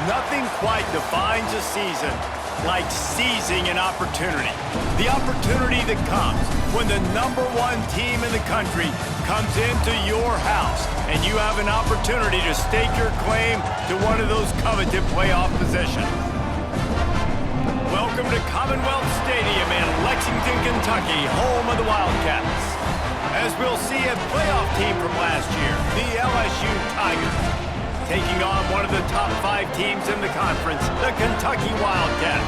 Nothing quite defines a season like seizing an opportunity. The opportunity that comes when the #1 team in the country comes into your house and you have an opportunity to stake your claim to one of those coveted playoff positions. Welcome to Commonwealth Stadium in Lexington, Kentucky, home of the Wildcats. As we'll see a playoff team from last year, the LSU Tigers, taking on one of the top 5 teams in the conference, the Kentucky Wildcats.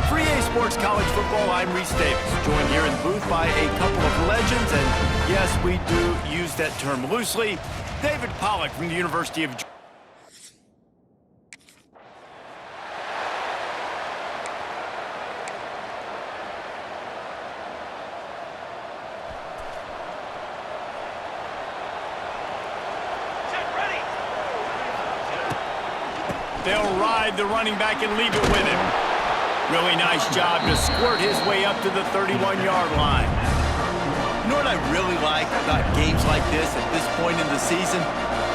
For EA Sports College Football, I'm Reese Davis, joined here in the booth by a couple of legends, and yes, we do use that term loosely. David Pollack from the University of Georgia. They'll ride the running back and leave it with him. Really nice job to squirt his way up to the 31-yard line. You know what I really like about games like this at this point in the season?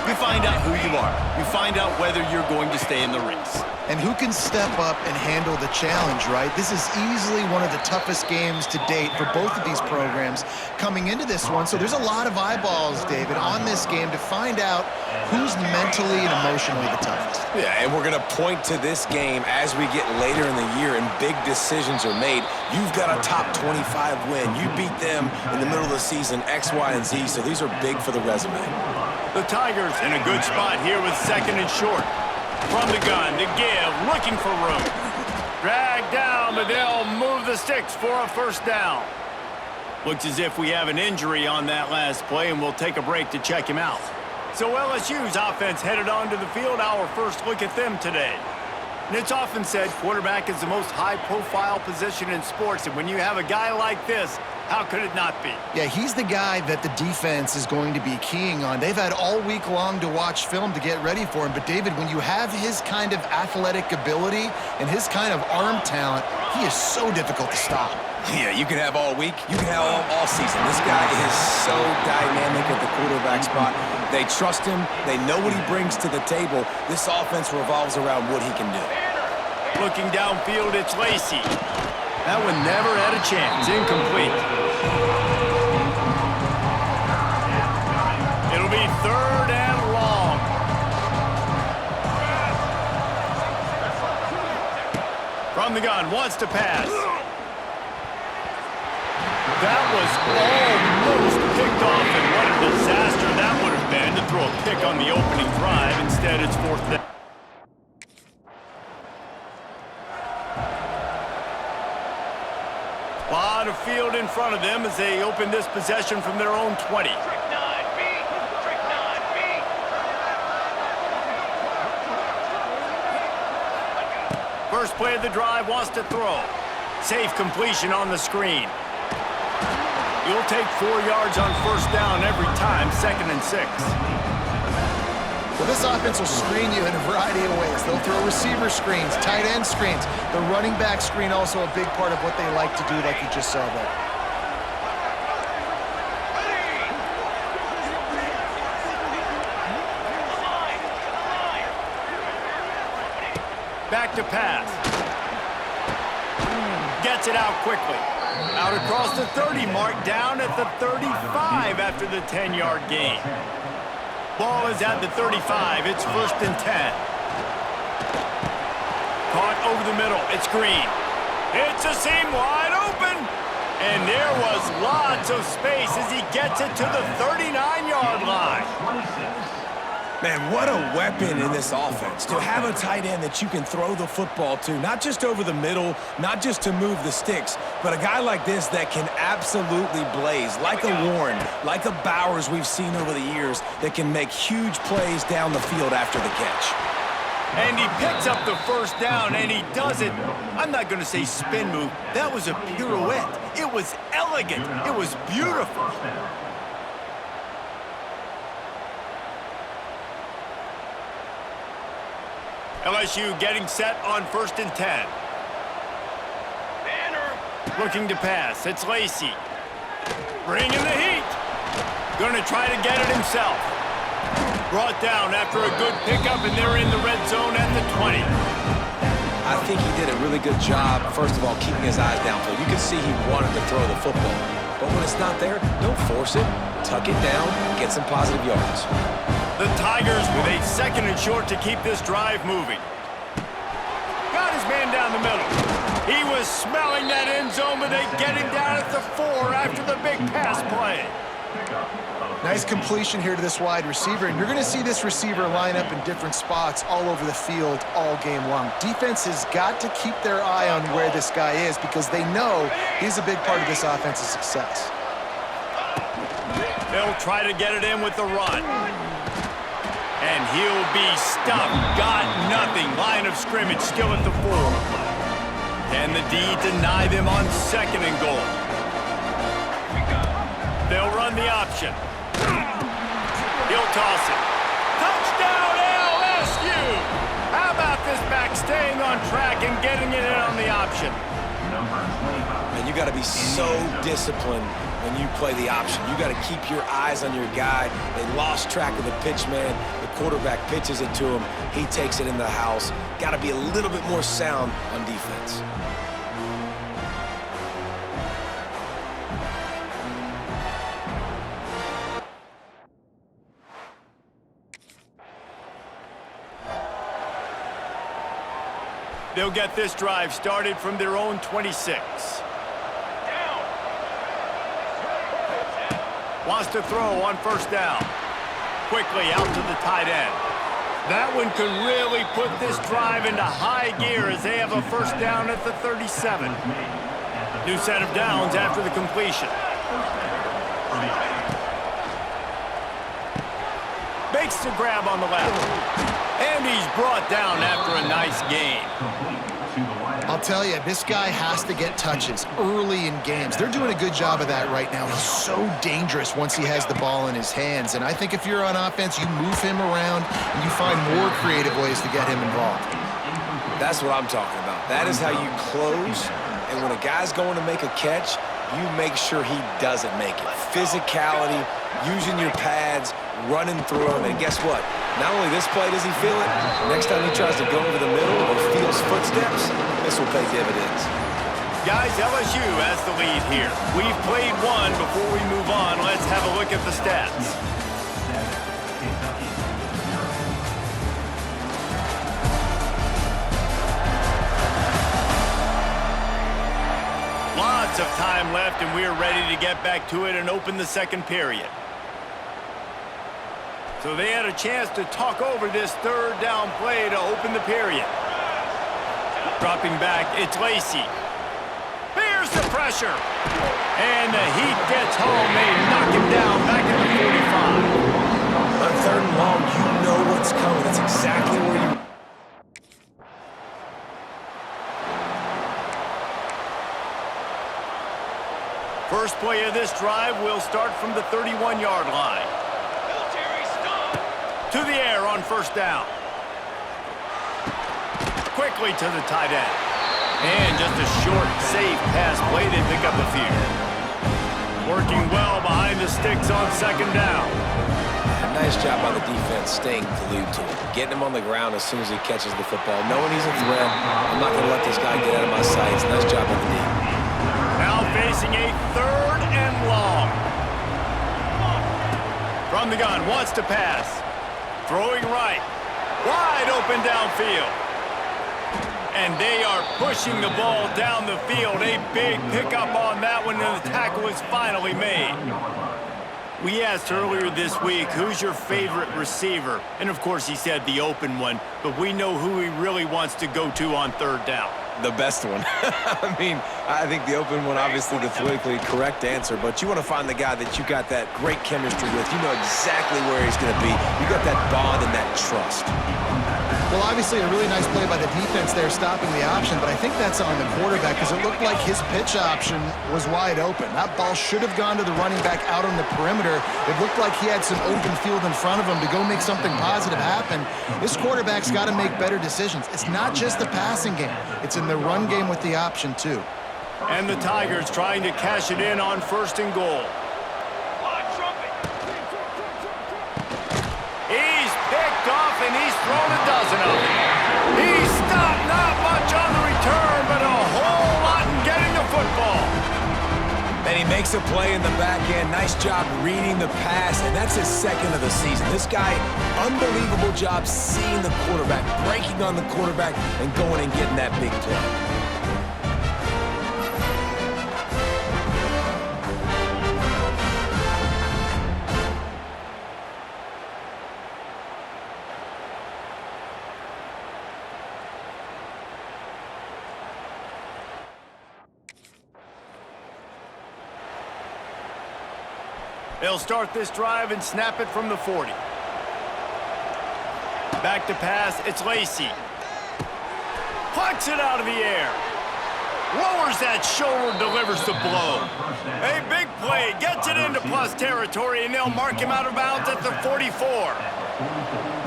You find out who you are. You find out whether you're going to stay in the race. And who can step up and handle the challenge, right? This is easily one of the toughest games to date for both of these programs coming into this one. So there's a lot of eyeballs, David, on this game to find out who's mentally and emotionally the toughest. Yeah, and we're going to point to this game as we get later in the year and big decisions are made. You've got a top 25 win. You beat them in the middle of the season, X, Y, and Z, so these are big for the resume. The Tigers in a good spot here with 2nd and short. From the gun to give, looking for room. Dragged down, but they'll move the sticks for a first down. Looks as if we have an injury on that last play, and we'll take a break to check him out. So LSU's offense headed onto the field. Our first look at them today. And it's often said quarterback is the most high-profile position in sports, and when you have a guy like this, how could it not be? Yeah, he's the guy that the defense is going to be keying on. They've had all week long to watch film to get ready for him. But, David, when you have his kind of athletic ability and his kind of arm talent, he is so difficult to stop. Yeah, you can have all week. You can have all season. This guy is so dynamic at the quarterback spot. They trust him. They know what he brings to the table. This offense revolves around what he can do. Looking downfield, it's Lacey. That one never had a chance. Incomplete. It'll be 3rd and long. From the gun, wants to pass. That was almost picked off, and what a disaster that would have been to throw a pick on the opening drive. Instead, it's 4th down. A lot of field in front of them as they open this possession from their own 20. First play of the drive, wants to throw. Safe completion on the screen. You'll take 4 yards on first down every time, 2nd and 6. Well, this offense will screen you in a variety of ways. They'll throw receiver screens, tight end screens. The running back screen also a big part of what they like to do, like you just saw there. Back to pass. Gets it out quickly. Out across the 30 mark, down at the 35 after the 10-yard gain. Ball is at the 35. It's 1st and 10. Caught over the middle. It's Green. It's a seam wide open. And there was lots of space as he gets it to the 39-yard line. Man, what a weapon in this offense. To have a tight end that you can throw the football to, not just over the middle, not just to move the sticks, but a guy like this that can absolutely blaze, like a Warren, like a Bowers we've seen over the years, that can make huge plays down the field after the catch. And he picks up the first down, and he does it. I'm not going to say spin move. That was a pirouette. It was elegant. It was beautiful. LSU getting set on 1st and 10. Looking to pass. It's Lacey. Bringing the heat. Going to try to get it himself. Brought down after a good pickup, and they're in the red zone at the 20. I think he did a really good job, first of all, keeping his eyes downfield. You can see he wanted to throw the football. But when it's not there, don't force it. Tuck it down, get some positive yards. The Tigers with a 2nd and short to keep this drive moving. Got his man down the middle. He was smelling that end zone, but they get him down at the 4 after the big pass play. Nice completion here to this wide receiver, and you're going to see this receiver line up in different spots all over the field all game long. Defense has got to keep their eye on where this guy is because they know he's a big part of this offense's success. They'll try to get it in with the run. And he'll be stuffed. Got nothing. Line of scrimmage still at the 4. Can the D deny them on 2nd and goal? They'll run the option. He'll toss it. Touchdown LSU! How about this back staying on track and getting it in on the option? And you got to be so disciplined when you play the option. You got to keep your eyes on your guy. They lost track of the pitch, man. The quarterback pitches it to him. He takes it in the house. Got to be a little bit more sound on defense. They'll get this drive started from their own 26. Wants to throw on 1st down. Quickly out to the tight end. That one could really put this drive into high gear as they have a 1st down at the 37. New set of downs after the completion. Makes the grab on the left. And he's brought down after a nice gain. I'll tell you, this guy has to get touches early in games. They're doing a good job of that right now. He's so dangerous once he has the ball in his hands. And I think if you're on offense, you move him around and you find more creative ways to get him involved. That's what I'm talking about. That is how you close. And when a guy's going to make a catch, you make sure he doesn't make it. Physicality, using your pads, running through him. And guess what? Not only this play does he feel it, next time he tries to go over the middle or feels footsteps, this will pay dividends. Guys, LSU has the lead here. We've played one. Before we move on, let's have a look at the stats. Lots of time left, and we're ready to get back to it and open the 2nd period. So they had a chance to talk over this 3rd down play to open the period. Dropping back, it's Lacy. Here's the pressure. And the heat gets home. They knock him down back at the 45. On 3rd and long, you know what's coming. That's exactly where you... First play of this drive will start from the 31-yard line. To the air on 1st down. Quickly to the tight end. And just a short, safe pass play. They pick up a few. Working well behind the sticks on 2nd down. Nice job by the defense staying glued to him. Getting him on the ground as soon as he catches the football. Knowing he's a threat. I'm not going to let this guy get out of my sights. Nice job by the D. Now facing a 3rd and long. From the gun, wants to pass. Throwing right. Wide open downfield. And they are pushing the ball down the field. A big pickup on that one, and the tackle is finally made. We asked earlier this week, who's your favorite receiver? And of course he said the open one, but we know who he really wants to go to on 3rd down. The best one. I mean, I think the open one, obviously the politically correct answer, but you want to find the guy that you got that great chemistry with. You know exactly where he's going to be. You got that bond and that trust. Well, obviously a really nice play by the defense there stopping the option, but I think that's on the quarterback because it looked like his pitch option was wide open. That ball should have gone to the running back out on the perimeter. It looked like he had some open field in front of him to go make something positive happen. This quarterback's got to make better decisions. It's not just the passing game. It's in the run game with the option, too. And the Tigers trying to cash it in on 1st and goal. He's thrown a dozen of them. He stopped not much on the return, but a whole lot in getting the football. And he makes a play in the back end. Nice job reading the pass, and that's his second of the season. This guy, unbelievable job seeing the quarterback, breaking on the quarterback, and going and getting that big play. They'll start this drive and snap it from the 40. Back to pass, it's Lacy. Plucks it out of the air. Lowers that shoulder, delivers the blow. A big play, gets it into plus territory, and they'll mark him out of bounds at the 44.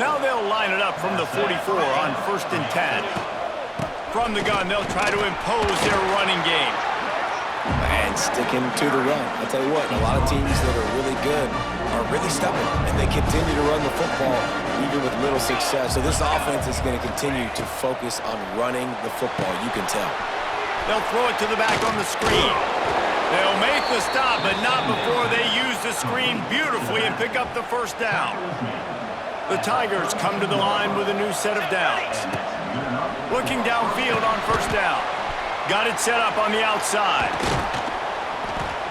Now they'll line it up from the 44 on 1st and 10. From the gun, they'll try to impose their running game. And sticking to the run. I'll tell you what, a lot of teams that are really good are really stubborn, and they continue to run the football even with little success. So this offense is going to continue to focus on running the football, you can tell. They'll throw it to the back on the screen. They'll make the stop, but not before they use the screen beautifully and pick up the first down. The Tigers come to the line with a new set of downs. Looking downfield on 1st down. Got it set up on the outside.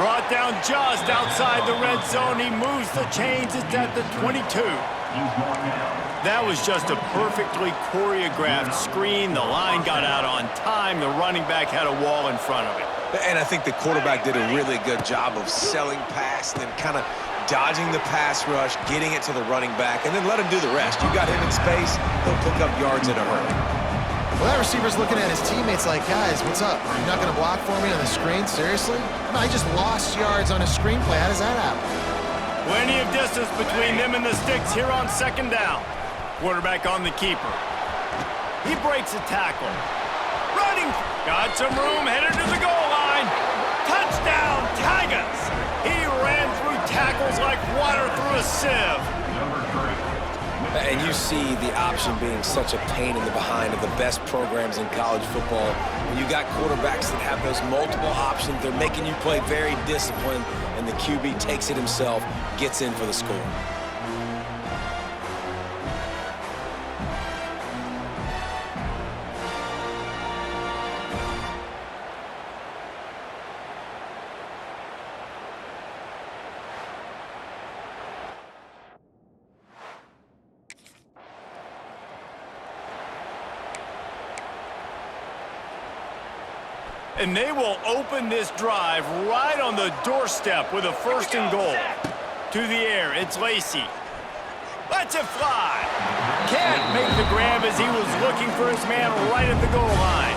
Brought down just outside the red zone. He moves the chains. It's at the 22. That was just a perfectly choreographed screen. The line got out on time. The running back had a wall in front of it. And I think the quarterback did a really good job of selling past and then kind of dodging the pass rush, getting it to the running back, and then let him do the rest. You got him in space, he'll pick up yards in a hurry. Well, that receiver's looking at his teammates like, guys, what's up? You're not going to block for me on the screen? Seriously? I just lost yards on a screenplay. How does that happen? Plenty of distance between them and the sticks here on 2nd down. Quarterback on the keeper. He breaks a tackle. Running. Got some room, headed to the goal line. Touchdown, Tigers. He ran through tackles like water through a sieve. And you see the option being such a pain in the behind of the best programs in college football. When you got quarterbacks that have those multiple options, they're making you play very disciplined, and the QB takes it himself, gets in for the score. And they will open this drive right on the doorstep with a 1st and goal. To the air, it's Lacy. Lets it fly. Can't make the grab as he was looking for his man right at the goal line.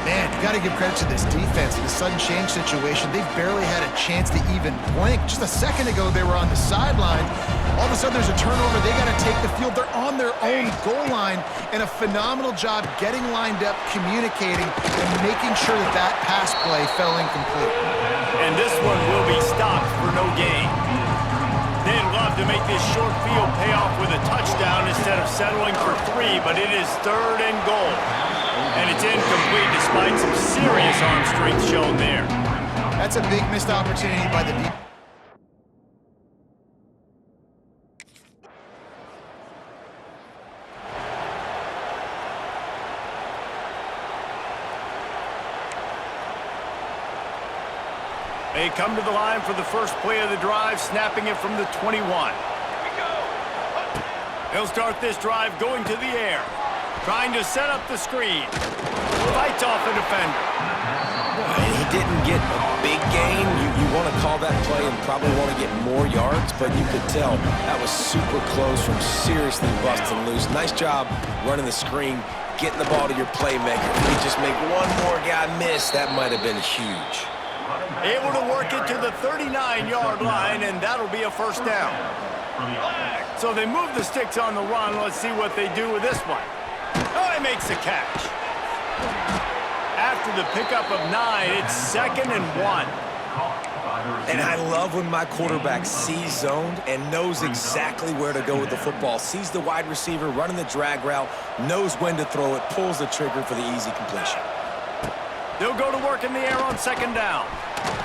Man, you got to give credit to this defense. In a sudden change situation, they barely had a chance to even blink. Just a second ago, they were on the sideline. All of a sudden, there's a turnover. They got to take the field. They're on their own goal line, and a phenomenal job getting lined up, communicating, and making sure that that pass play fell incomplete. And this one will be stopped for no gain. They'd love to make this short field pay off with a touchdown instead of settling for 3, but it is 3rd and goal. And it's incomplete despite some serious arm strength shown there. That's a big missed opportunity by the defense. They come to the line for the first play of the drive, snapping it from the 21. They'll start this drive going to the air, trying to set up the screen. Fights off a defender. And he didn't get a big gain. You want to call that play and probably want to get more yards, but you could tell that was super close from seriously busting loose. Nice job running the screen, getting the ball to your playmaker. If you just make one more guy miss, that might have been huge. Able to work it to the 39-yard line, and that'll be a 1st down. So they move the sticks on the run. Let's see what they do with this one. Oh, he makes the catch. After the pickup of 9, it's 2nd and 1. And I love when my quarterback sees zoned and knows exactly where to go with the football. Sees the wide receiver running the drag route, knows when to throw it, pulls the trigger for the easy completion. They'll go to work in the air on second down.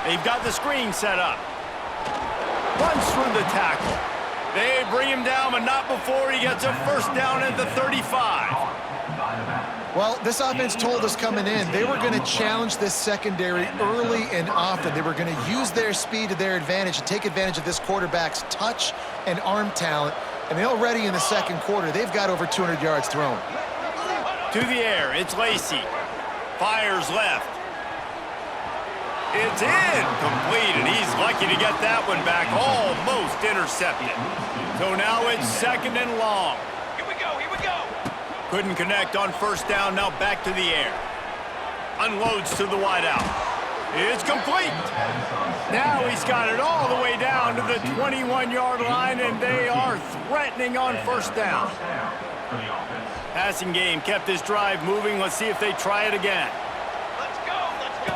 They've got the screen set up. Runs through the tackle. They bring him down, but not before he gets a first down at the 35. Well, this offense told us coming in they were going to challenge this secondary early and often. They were going to use their speed to their advantage and take advantage of this quarterback's touch and arm talent. And already in the second quarter, they've got over 200 yards thrown. To the air, it's Lacy. Fires left. It's incomplete, and he's lucky to get that one back. Almost intercepted. So now it's second and long. Here we go, here we go. Couldn't connect on first down, now back to the air. Unloads to the wideout. It's complete. Now he's got it all the way down to the 21-yard line, and they are threatening on first down. Passing game kept this drive moving. Let's see if they try it again. Let's go, let's go.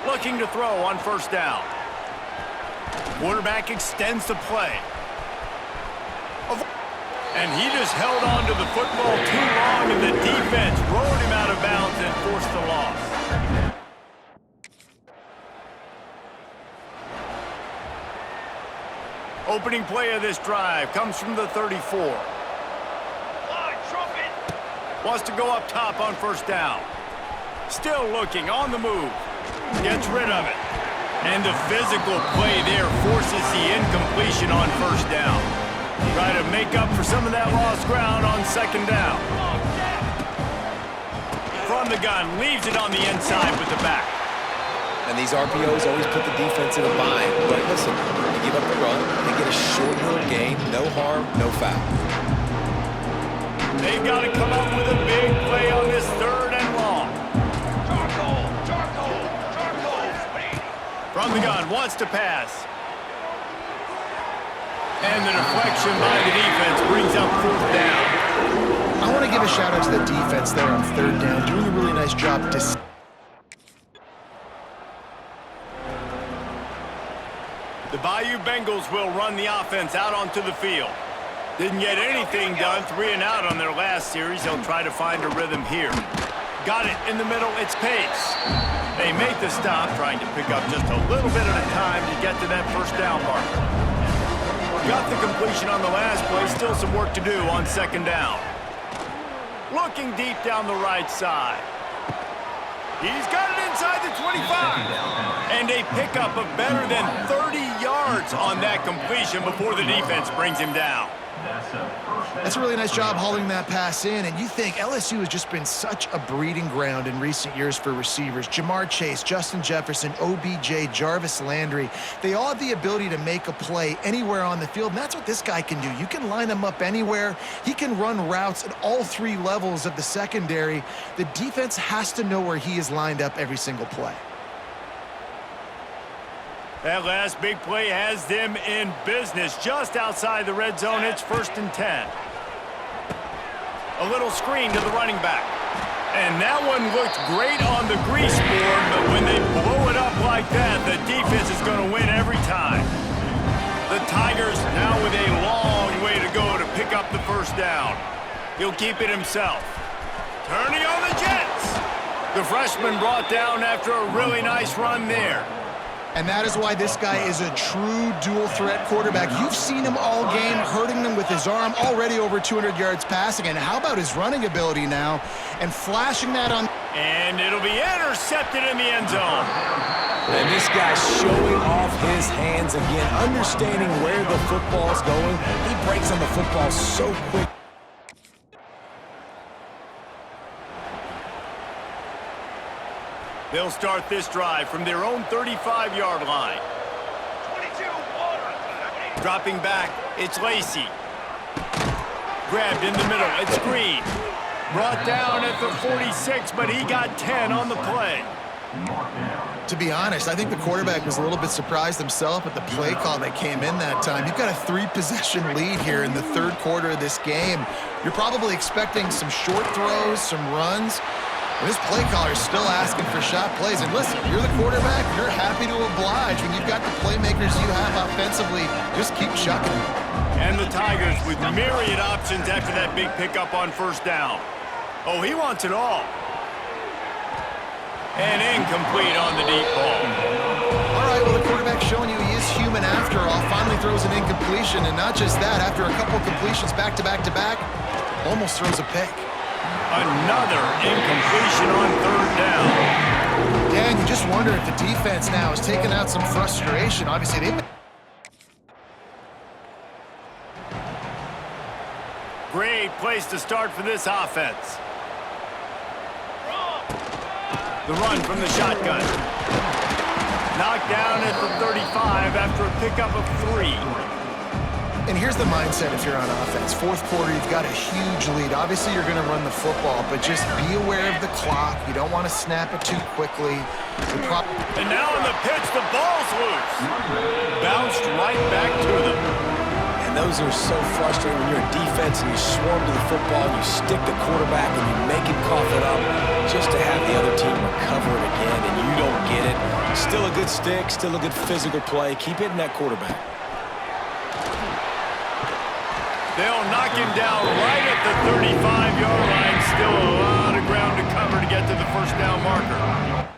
Looking to throw on first down. Quarterback extends the play. And he just held on to the football too long, and the defense rode him out of bounds and forced the loss. Opening play of this drive comes from the 34. Line, trumpet. Wants to go up top on first down. Still looking, on the move. Gets rid of it. And the physical play there forces the incompletion on first down. Try to make up for some of that lost ground on second down. From the gun, leaves it on the inside with the back. And these RPOs always put the defense in a bind. But listen, they give up the run, they get a short little gain, no harm, no foul. They've got to come up with a big play on this third and long. Charcoal, charcoal, charcoal. Speed. From the gun, wants to pass. And the deflection by the defense brings up fourth down. I want to give a shout out to the defense there on third down, doing a really nice job. The Bayou Bengals will run the offense out onto the field. Didn't get anything done, 3 and out on their last series. They'll try to find a rhythm here. Got it in the middle, it's Pace. They make the stop, trying to pick up just a little bit at a time to get to that first down marker. Got the completion on the last play, still some work to do on second down. Looking deep down the right side. He's got it inside the 25. And a pickup of better than 30 yards on that completion before the defense brings him down. That's a really nice job hauling that pass in, and you think LSU has just been such a breeding ground in recent years for receivers. Jamar Chase, Justin Jefferson, OBJ, Jarvis Landry, they all have the ability to make a play anywhere on the field, and that's what this guy can do. You can line him up anywhere. He can run routes at all three levels of the secondary. The defense has to know where he is lined up every single play. That last big play has them in business. Just outside the red zone, it's 1st and 10. A little screen to the running back. And that one looked great on the grease board, but when they blow it up like that, the defense is going to win every time. The Tigers now with a long way to go to pick up the first down. He'll keep it himself. Turning on the Jets. The freshman brought down after a really nice run there. And that is why this guy is a true dual-threat quarterback. You've seen him all game, hurting them with his arm, already over 200 yards passing. And how about his running ability now? And flashing that on... And it'll be intercepted in the end zone. And this guy's showing off his hands again, understanding where the football's going. He breaks on the football so quick. They'll start this drive from their own 35-yard line. 22, water. Dropping back, it's Lacy. Grabbed in the middle, it's Green. Brought down at the 46, but he got 10 on the play. To be honest, I think the quarterback was a little bit surprised himself at the play call that came in that time. You've got a 3-possession lead here in the third quarter of this game. You're probably expecting some short throws, some runs. This play caller is still asking for shot plays. And listen, you're the quarterback. You're happy to oblige when you've got the playmakers you have offensively. Just keep chucking them. And the Tigers with myriad options after that big pickup on first down. Oh, he wants it all. And incomplete on the deep ball. All right, well, the quarterback's showing you he is human after all. Finally throws an incompletion. And not just that, after a couple completions back to back to back, almost throws a pick. Another incompletion on third down. Dan, you just wonder if the defense now is taking out some frustration. Obviously, they've been... Great place to start for this offense. The run from the shotgun. Knocked down at the 35 after a pickup of 3. And here's the mindset if you're on offense. Fourth quarter, you've got a huge lead. Obviously, you're going to run the football, but just be aware of the clock. You don't want to snap it too quickly. And now on the pitch, the ball's loose. Bounced right back to them. And those are so frustrating when you're a defense and you swarm to the football, you stick the quarterback and you make him cough it up just to have the other team recover it again, and you don't get it. Still a good stick, still a good physical play. Keep hitting that quarterback. They'll knock him down right at the 35-yard line. Still a lot of ground to cover to get to the first down marker.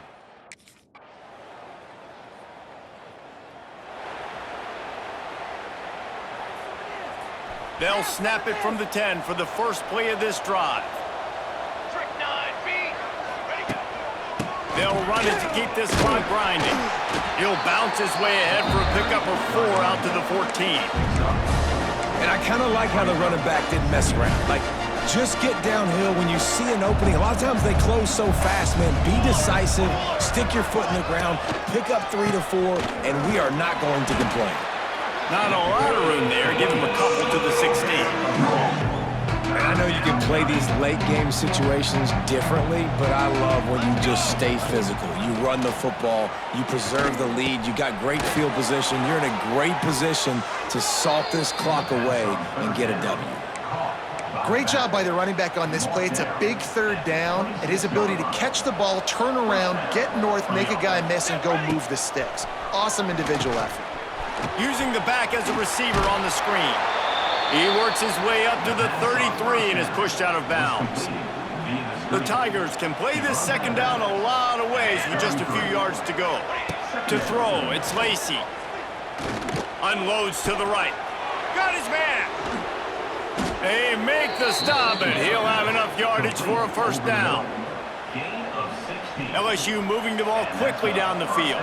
They'll snap it from the 10 for the first play of this drive. Trick 9B. Ready, go. They'll run it to keep this clock grinding. He'll bounce his way ahead for a pickup of 4 out to the 14. And I kind of like how the running back didn't mess around. Like, just get downhill when you see an opening. A lot of times they close so fast, man. Be decisive, stick your foot in the ground, pick up 3 to 4, and we are not going to complain. Not a lot of room there. Give him a couple to the 16. And I know you can play these late game situations differently, but I love when you just stay physical. You run the football, you preserve the lead, you got great field position, you're in a great position to salt this clock away and get a W. Great job by the running back on this play. It's a big third down, and his ability to catch the ball, turn around, get north, make a guy miss, and go move the sticks. Awesome individual effort. Using the back as a receiver on the screen. He works his way up to the 33 and is pushed out of bounds. The Tigers can play this second down a lot of ways with just a few yards to go. To throw, it's Lacy. Unloads to the right. Got his man. They make the stop, and he'll have enough yardage for a first down. LSU moving the ball quickly down the field.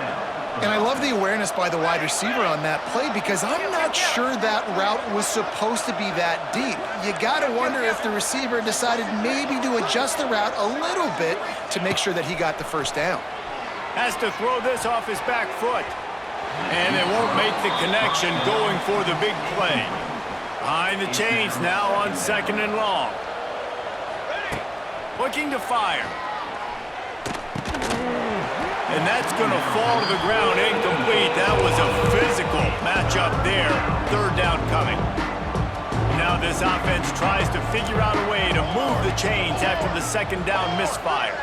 And I love the awareness by the wide receiver on that play because I'm not sure that route was supposed to be that deep. You got to wonder if the receiver decided maybe to adjust the route a little bit to make sure that he got the first down. Has to throw this off his back foot. And it won't make the connection going for the big play. Behind the chains now on second and long. Looking to fire. And that's going to fall to the ground incomplete. That was a physical matchup there. Third down coming. Now this offense tries to figure out a way to move the chains after the second down misfire.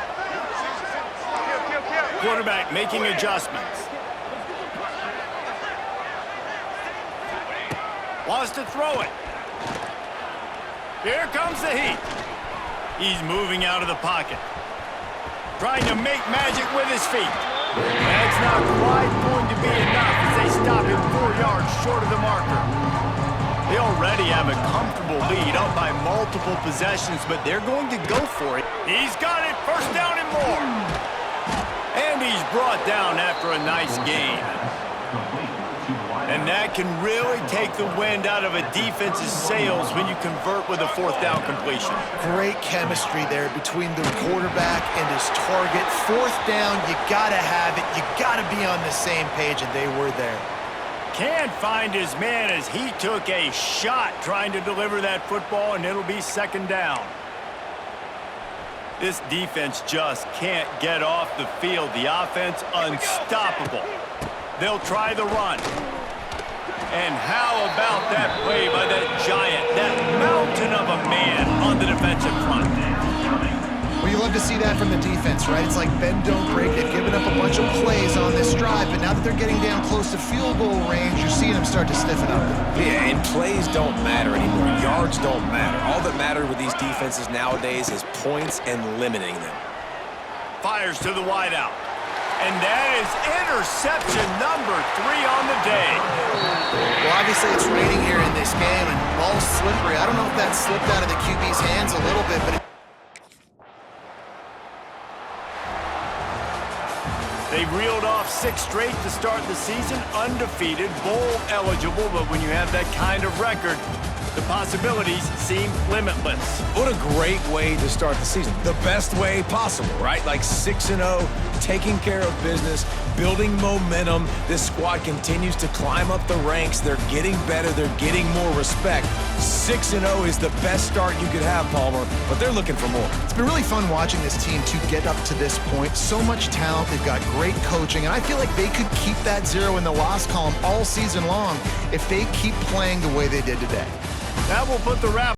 Quarterback making adjustments. Wants to throw it. Here comes the heat. He's moving out of the pocket. Trying to make magic with his feet. That's not quite going to be enough as they stop him 4 yards short of the marker. They already have a comfortable lead up by multiple possessions, but they're going to go for it. He's got it, first down and more. And he's brought down after a nice gain. And that can really take the wind out of a defense's sails when you convert with a fourth down completion. Great chemistry there between the quarterback and his target. Fourth down, you gotta have it. You gotta be on the same page, and they were there. Can't find his man as he took a shot trying to deliver that football, and it'll be second down. This defense just can't get off the field. The offense unstoppable. They'll try the run. And how about that play by that giant, that mountain of a man on the defensive front? Well, Well, you love to see that from the defense, right? It's like bend, don't break. They've given up a bunch of plays on this drive, but now that they're getting down close to field goal range, you're seeing them start to stiffen up. Yeah, and plays don't matter anymore. Yards don't matter. All that matters with these defenses nowadays is points and limiting them. Fires to the wideout. And that is interception number 3 on the day. Well, obviously it's raining here in this game, and ball's slippery. I don't know if that slipped out of the QB's hands a little bit, but They reeled off 6 straight to start the season, undefeated, bowl eligible, but when you have that kind of record, the possibilities seem limitless. What a great way to start the season. The best way possible, right? Like 6-0, taking care of business, building momentum. This squad continues to climb up the ranks. They're getting better. They're getting more respect. 6-0 is the best start you could have, Palmer, but they're looking for more. it's been really fun watching this team to get up to this point. So much talent. They've got great coaching, and I feel like they could keep that 0 in the loss column all season long if they keep playing the way they did today. That will put the wrap